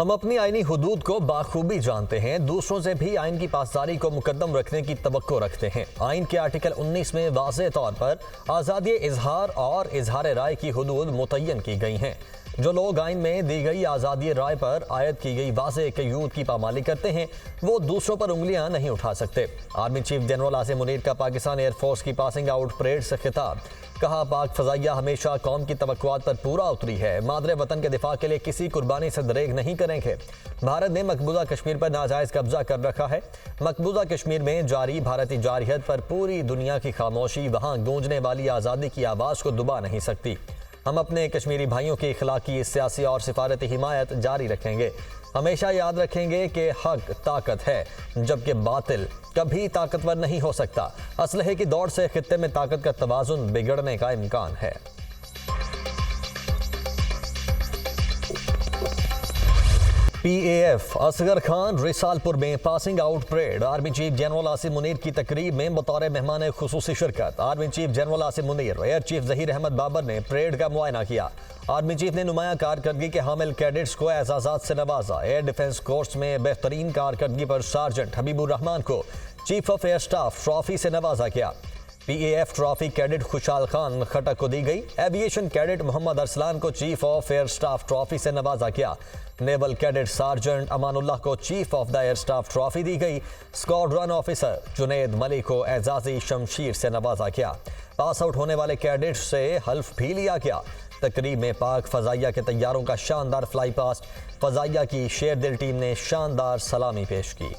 हम अपनी आईनी हुदूद को बाखूबी जानते हैं, दूसरों से भी आइन की पासदारी को मुकद्दम रखने की तवक्को रखते हैं। आइन के आर्टिकल 19 में वाज़ेह तौर पर आज़ादी इजहार और इजहार राय की हुदूद मुतय्यन की गई हैं। जो लोग आइन में दी गई आज़ादी राय पर आयद की गई वाज़ेह क़यूद की पामाली करते हैं, वो दूसरों पर उंगलियां नहीं उठा सकते। Army chief general Asim Munir का पाकिस्तान एयरफोर्स की पासिंग आउट परेड से खिताब। कहा, पाक फ़ज़ाइया हमेशा कौम की तवक्कुआत पर पूरा उतरी है, मादरे वतन के दिफा के लिए किसी कुर्बानी से दरेग नहीं करेंगे। भारत ने मकबूजा कश्मीर पर नाजायज़ कब्जा कर रखा है। मकबूजा कश्मीर में जारी भारतीय जारहियत पर पूरी दुनिया की खामोशी वहाँ गूंजने वाली आज़ादी की आवाज़ को दुबा नहीं सकती। हम अपने कश्मीरी भाइयों की इखलाकी, सियासी और सिफारती हिमायत जारी रखेंगे। हमेशा याद रखेंगे कि हक ताकत है, जबकि बातिल कभी ताकतवर नहीं हो सकता। असलहे की दौड़ से खित्ते में ताकत का तवाज़ुन बिगड़ने का इम्कान है। PAF असगर खान रिसालपुर में passing out parade. Army chief general Asim Munir की तकरीब में बतौर मेहमान खुसूसी शिरकत। Army chief general Asim Munir, air chief Zaheer Ahmed Babar ने परेड का मुआयना किया। आर्मी चीफ ने नुमाया कारकर्दगी के हामिल कैडेट्स को एजाज़ात से नवाजा। एयर डिफेंस कोर्स में बेहतरीन कारकर्दगी पर सार्जेंट हबीबुर रहमान को chief of air staff trophy से नवाजा गया। PAF ट्रॉफी कैडेट खुशहाल खान खटक को दी गई। एविएशन कैडेट मोहम्मद अरसलान को chief of air staff trophy से नवाजा गया। नेवल कैडेट सार्जेंट अमानुल्लाह को chief of the air staff trophy दी गई। स्क्वाड्रन ऑफिसर जुनैद मलिक को एजाजी शमशीर से नवाजा गया। पास आउट होने वाले कैडेट से हल्फ भी लिया गया। तकरीब में पाक फ़ज़ाइया के तैयारों का शानदार फ्लाई पास्ट। फ़ज़ाइया की शेरदिल टीम ने शानदार सलामी पेश की।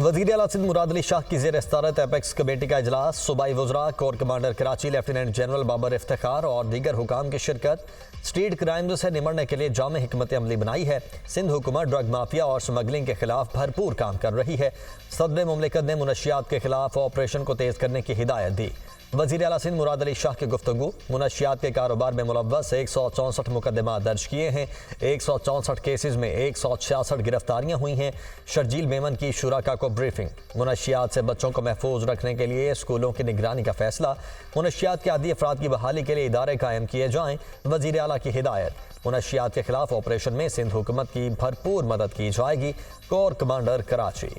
वज़ीर आला सिंध मुराद अली शाह की ज़ेर सदारत एपेक्स कमेटी का इजलास। सूबाई वज़रा, corps commander Karachi lieutenant general Babar Iftikhar और दीगर हुकाम की शिरकत। स्ट्रीट क्राइम से निमटने के लिए जाम हिकमत अमली बनाई है। सिंध हुकूमत ड्रग माफिया और स्मगलिंग के खिलाफ भरपूर काम कर रही है। सदर मुमलिकत ने मुनशियात के खिलाफ ऑपरेशन को तेज़ करने की हिदायत दी। वज़ीर आला सिंध मुराद अली शाह की गुफ्तगू। मुनशियात के कारोबार में मुलव्वस 164 मुकदमा दर्ज किए हैं। 164 केसेस में 166 गिरफ्तारियां हुई हैं। शर्जील मेमन की शुराका को ब्रीफिंग। मुनशियात से बच्चों को महफूज रखने के लिए स्कूलों की निगरानी का फैसला। मुनशियात के आदी अफराद की बहाली के लिए इदारे कायम किए जाएँ। वज़ीर आला की हिदायत। मुनशियात के खिलाफ ऑपरेशन में सिंध हुकूमत की भरपूर मदद की जाएगी। Core commander Karachi.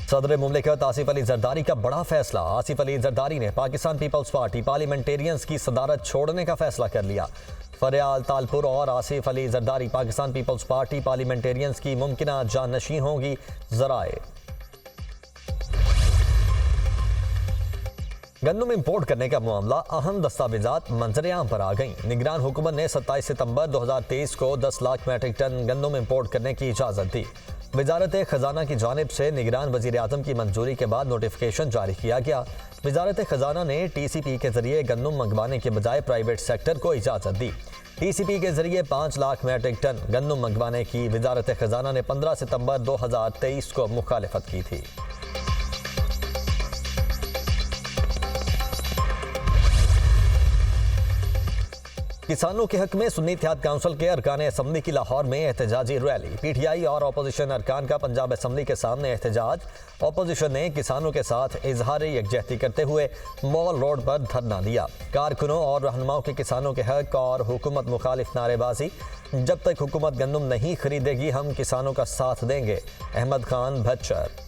सदर मुमलिकत आसिफ अली जरदारी का बड़ा फैसला। आसिफ अली जरदारी ने पाकिस्तान पीपल्स पार्टी पार्लियामेंटेरियंस की सदारत छोड़ने का फैसला कर लिया। फरियाल तालपुर और आसिफ अली जरदारी पाकिस्तान पीपल्स पार्टी पार्लियामेंटेरियंस की मुमकिना जाननशीन होंगी। जराए गंदम इंपोर्ट करने का मामला, अहम दस्तावेजात मंजर-ए-आम पर आ गई। निगरान हुकूमत ने 27 सितंबर 2023 को 10 लाख मैट्रिक टन गंदम इंपोर्ट करने की इजाज़त दी। वजारत खजाना की जानिब से निगरान वज़ीर आज़म की मंजूरी के बाद नोटिफिकेशन जारी किया गया। वजारत खजाना ने TCP के जरिए गंदम मंगवाने के बजाय प्राइवेट सेक्टर को इजाज़त दी। TCP के जरिए 5 लाख मैट्रिक टन गंदम मंगवाने की वजारत खजाना ने 15 सितंबर 2023 को मुखालिफत की थी। किसानों के हक में सुन्नी इत्तेहाद काउंसिल के अरकान असम्बली की लाहौर में एहतजाजी रैली। PTI और अपोजिशन अरकान का पंजाब असम्बली के सामने एहतजाज। अपोजिशन ने किसानों के साथ इजहार यकजहती करते हुए मॉल रोड पर धरना दिया। कारकुनों और रहनुमाओं के किसानों के हक और हुकूमत मुखालिफ नारेबाजी। जब तक हुकूमत गंदम नहीं खरीदेगी, हम किसानों का साथ देंगे। अहमद खान भच्चर।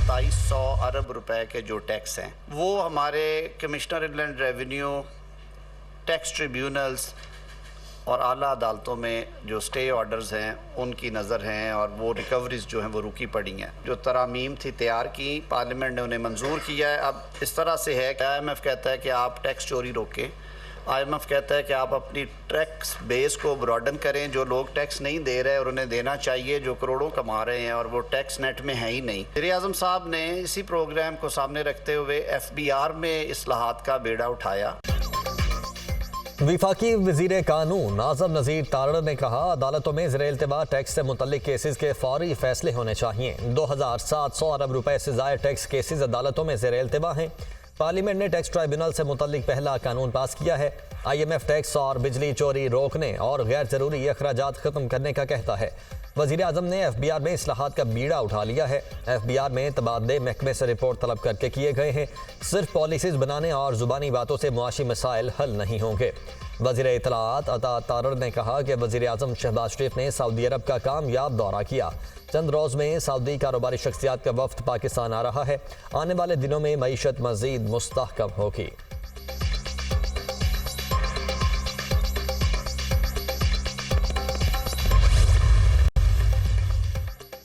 2700 अरब रुपए के जो टैक्स हैं वो हमारे commissioner inland revenue, tax tribunals और आला अदालतों में जो स्टे ऑर्डर्स हैं उनकी नज़र हैं और वो रिकवरीज जो हैं वो रुकी पड़ी हैं। जो तरामीम थी तैयार की, पार्लियामेंट ने उन्हें मंजूर किया है। अब इस तरह से है कि IMF कहता है कि आप टैक्स चोरी रोकें। IMF कहता है कि आप अपनी टैक्स बेस को ब्रॉडन करें। जो लोग टैक्स नहीं दे रहे और उन्हें देना चाहिए, जो करोड़ों कमा रहे हैं और वो टैक्स नेट में है ही नहीं। वज़ीर आज़म साहब ने इसी प्रोग्राम को सामने रखते हुए FBR में इस्लाहात का बेड़ा उठाया। विफाकी वज़ीर कानून आज़म नज़ीर तारड़ ने कहा, अदालतों में ज़ेर इल्तिवा टैक्स से मुतल्लिक केसेस के फौरी फैसले होने चाहिए। 2700 अरब रुपए से ज़ायद टैक्स केसेस अदालतों में ज़ेर इल्तिवा हैं। पार्लियामेंट ने टैक्स ट्राइब्यूनल से मुतल्लिक पहला कानून पास किया है। IMF टैक्स और बिजली चोरी रोकने और गैर जरूरी अखराजात खत्म करने का कहता है। वजीर आजम ने FBR में इस्लाहात का बीड़ा उठा लिया है। FBR में तबादले महकमे से रिपोर्ट तलब करके किए गए हैं। सिर्फ पॉलिसीज बनाने और जुबानी बातों से मुआशी मसाइल हल नहीं होंगे। वजीर इत्तलाआत अता तारर ने कहा कि वजीर आजम शहबाज शरीफ ने सऊदी अरब का कामयाब दौरा किया। चंद रोज में सऊदी कारोबारी शख्सियात का वफ्द पाकिस्तान आ रहा है। आने वाले दिनों में मईशत मजीद मुस्तहकम होगी।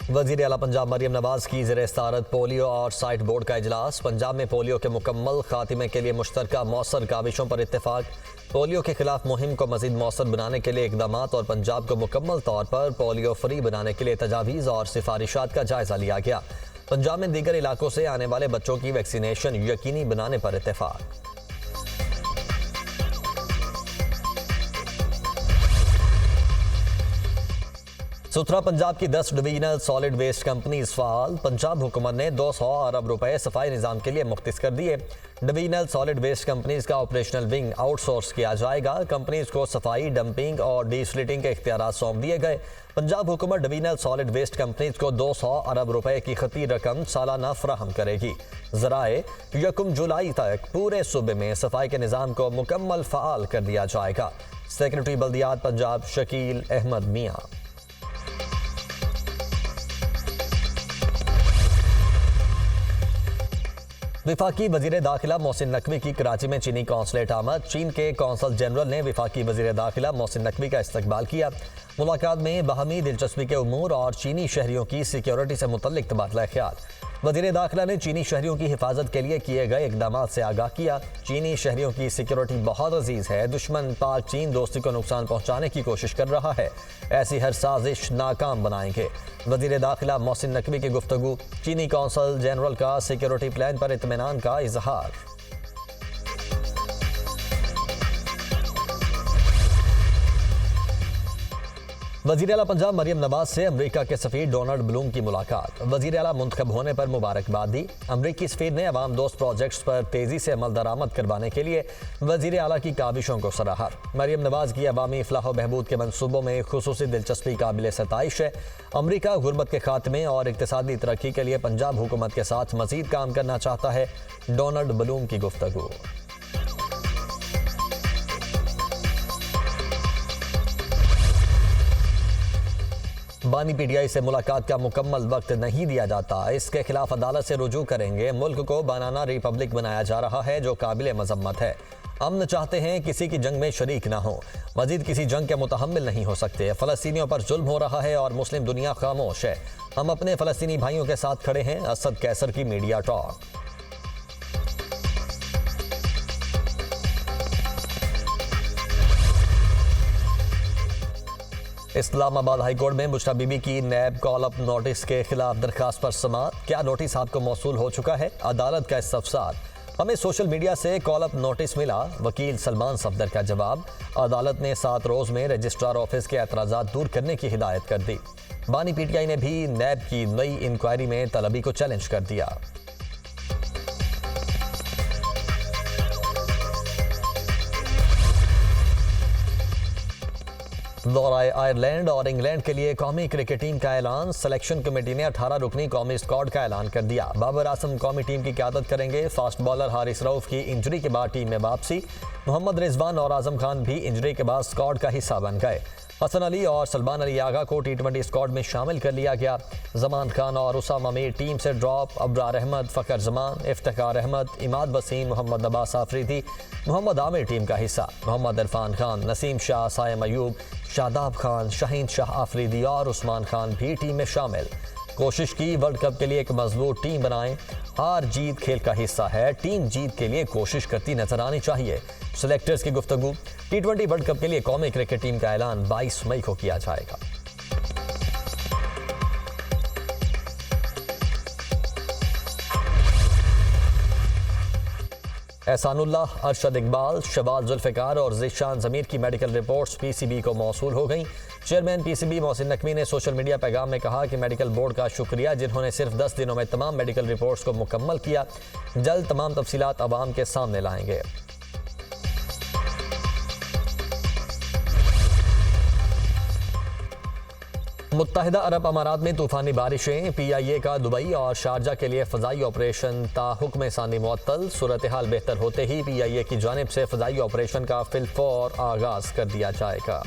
वजीर आला पंजाब मरियम नवाज की ज़ेर इस्तारत पोलियो और साइट बोर्ड का इजलास। पंजाब में पोलियो के मुकम्मल खात्मे के लिए मुश्तरका मौसर काविशों पर इत्तेफाक। पोलियो के खिलाफ मुहिम को मजीद मौसर बनाने के लिए इकदामात और पंजाब को मुकम्मल तौर पर पोलियो फ्री बनाने के लिए तजावीज़ और सिफारिशात का जायजा लिया गया। पंजाब में दीगर इलाकों से आने वाले बच्चों की वैक्सीनेशन यकीनी बनाने पर इत्तेफाक। सुथरा पंजाब की 10 डिवीजनल सॉलिड वेस्ट कंपनीज फाल। पंजाब हुकूमत ने 200 अरब रुपए सफाई निज़ाम के लिए मुख्तिस कर दिए। डिवीजनल सॉलिड वेस्ट कंपनीज का ऑपरेशनल विंग आउटसोर्स किया जाएगा। कंपनीज को सफाई, डंपिंग और डीस्लिटिंग के इख्तियारात सौंप दिए गए। पंजाब हुकूमत डिवीजनल सॉलिड वेस्ट कंपनीज को 200 अरब रुपए की खती रकम सालाना फराहम करेगी। ज़राए 1 जुलाई तक पूरे सूबे में सफाई के निज़ाम को मुकम्मल फ़ाल कर दिया जाएगा। सेक्रेटरी बल्दियात पंजाब शकील अहमद मियाँ। विफाकी वजीर दाखिला मोहसिन नकवी की कराची में चीनी कौंसलेट आमद। चीन के कौंसल जनरल ने विफाकी वजीर दाखिला मोहसिन नकवी का इस्तकबाल किया। मुलाकात में बाहमी दिलचस्पी के उमूर और चीनी शहरियों की सिक्योरिटी से मुतल्लिक तबादला ख्याल। वजीर दाखिला ने चीनी शहरियों की हिफाजत के लिए किए गए इकदाम से आगाह किया। चीनी शहरियों की सिक्योरिटी बहुत अजीज है। दुश्मन पाक चीन दोस्ती को नुकसान पहुंचाने की कोशिश कर रहा है। ऐसी हर साजिश नाकाम बनाएंगे। वजीर दाखिला मोहसिन नकवी की गुफ्तगू। चीनी कौंसल जनरल का सिक्योरिटी प्लान पर इत्मीनान का इजहार। वजीर आला पंजाब मरियम नवाज से अमरीका के सफीर डोनाल्ड ब्लूम की मुलाकात। वजीर आला मुंतखब होने पर मुबारकबाद दी। अमरीकी सफीर ने अवाम दोस्त प्रोजेक्ट्स पर तेजी से अमल दरामद करवाने के लिए वजीर आला की काविशों को सराहा। मरियम नवाज की अवामी फलाह बहबूद के मनसूबों में खुसूसी दिलचस्पी काबिल सताइश है। अमरीका गुर्बत के खात्मे और इक्तिसादी तरक्की के लिए पंजाब हुकूमत के साथ मजीद काम करना चाहता है। डोनाल्ड ब्लूम की गुफ्तगू। बानी PTI से मुलाकात का मुकम्मल वक्त नहीं दिया जाता। इसके खिलाफ अदालत से रुजू करेंगे। मुल्क को बनाना रिपब्लिक बनाया जा रहा है जो काबिल मजम्मत है। अमन चाहते हैं, किसी की जंग में शरीक ना हो। मजीद किसी जंग के मुतहम्मिल नहीं हो सकते। फ़लस्तीनियों पर जुल्म हो रहा है और मुस्लिम दुनिया खामोश है। हम अपने फ़लस्तीनी भाइयों के साथ खड़े हैं। असद कैसर की मीडिया टॉक। इस्लामाबाद हाईकोर्ट में बुशरा बीबी की नैब कॉल अप नोटिस के खिलाफ दरखास्त पर समाअत। क्या नोटिस आपको मौसूल हो चुका है? अदालत का इस्तफसार। हमें सोशल मीडिया से कॉल अप नोटिस मिला। वकील सलमान सफदर का जवाब। अदालत ने 7 रोज में रजिस्ट्रार ऑफिस के एतराज़ात दूर करने की हिदायत कर दी। बानी PTI ने भी नैब की नई इंक्वायरी में तलबी को चैलेंज कर दिया। दौरा आयरलैंड और इंग्लैंड के लिए कौमी क्रिकेट टीम का ऐलान। सिलेक्शन कमेटी ने 18 रुकनी कौमी स्क्वाड का ऐलान कर दिया। बाबर आजम कौमी टीम की क़यादत करेंगे। फास्ट बॉलर हारिस रऊफ की इंजरी के बाद टीम में वापसी। मोहम्मद रिजवान और आजम खान भी इंजरी के बाद स्क्वाड का हिस्सा बन गए। हसन अली और सलमान अली आगा को T20 स्क्वाड में शामिल कर लिया गया। जमान खान और उसामा मीर टीम से ड्रॉप। अब्रार अहमद, फ़खर जमान, इफ्तिखार अहमद, इमाद वसीम, मोहम्मद अब्बास आफरीदी, मोहम्मद आमिर टीम का हिस्सा। मोहम्मद इरफान खान, नसीम शाह, सायम अयूब, शादाब खान, शाहीन शाह आफरीदी और उस्मान खान भी टीम में शामिल। कोशिश की वर्ल्ड कप के लिए एक मजबूत टीम बनाएं। हार जीत खेल का हिस्सा है। टीम जीत के लिए कोशिश करती नजर आनी चाहिए। सिलेक्टर्स की गुफ्तगू। T20 वर्ल्ड कप के लिए कौमी क्रिकेट टीम का ऐलान 22 मई को किया जाएगा। एहसानुल्लाह, अरशद इकबाल, शबाज जुल्फ़िकार और ज़ीशान ज़मीर की मेडिकल रिपोर्ट्स PCB को मौसूल हो गईं। चेयरमैन पीसीबी मोहसिन नकवी ने सोशल मीडिया पैगाम में कहा कि मेडिकल बोर्ड का शुक्रिया जिन्होंने सिर्फ 10 दिनों में तमाम मेडिकल रिपोर्ट्स को मुकम्मल किया। जल्द तमाम तफसीलात अवाम के सामने लाएंगे। मुत्तहिदा अरब अमारात में तूफानी बारिशें, PIA का दुबई और शारजा के लिए फ़ज़ाई ऑपरेशन ताहुक्म सानी मुअत्तल। सूरत हाल बेहतर होते ही PIA की जानिब से फ़ज़ाई ऑपरेशन का फिलफौर आगाज़ कर दिया जाएगा।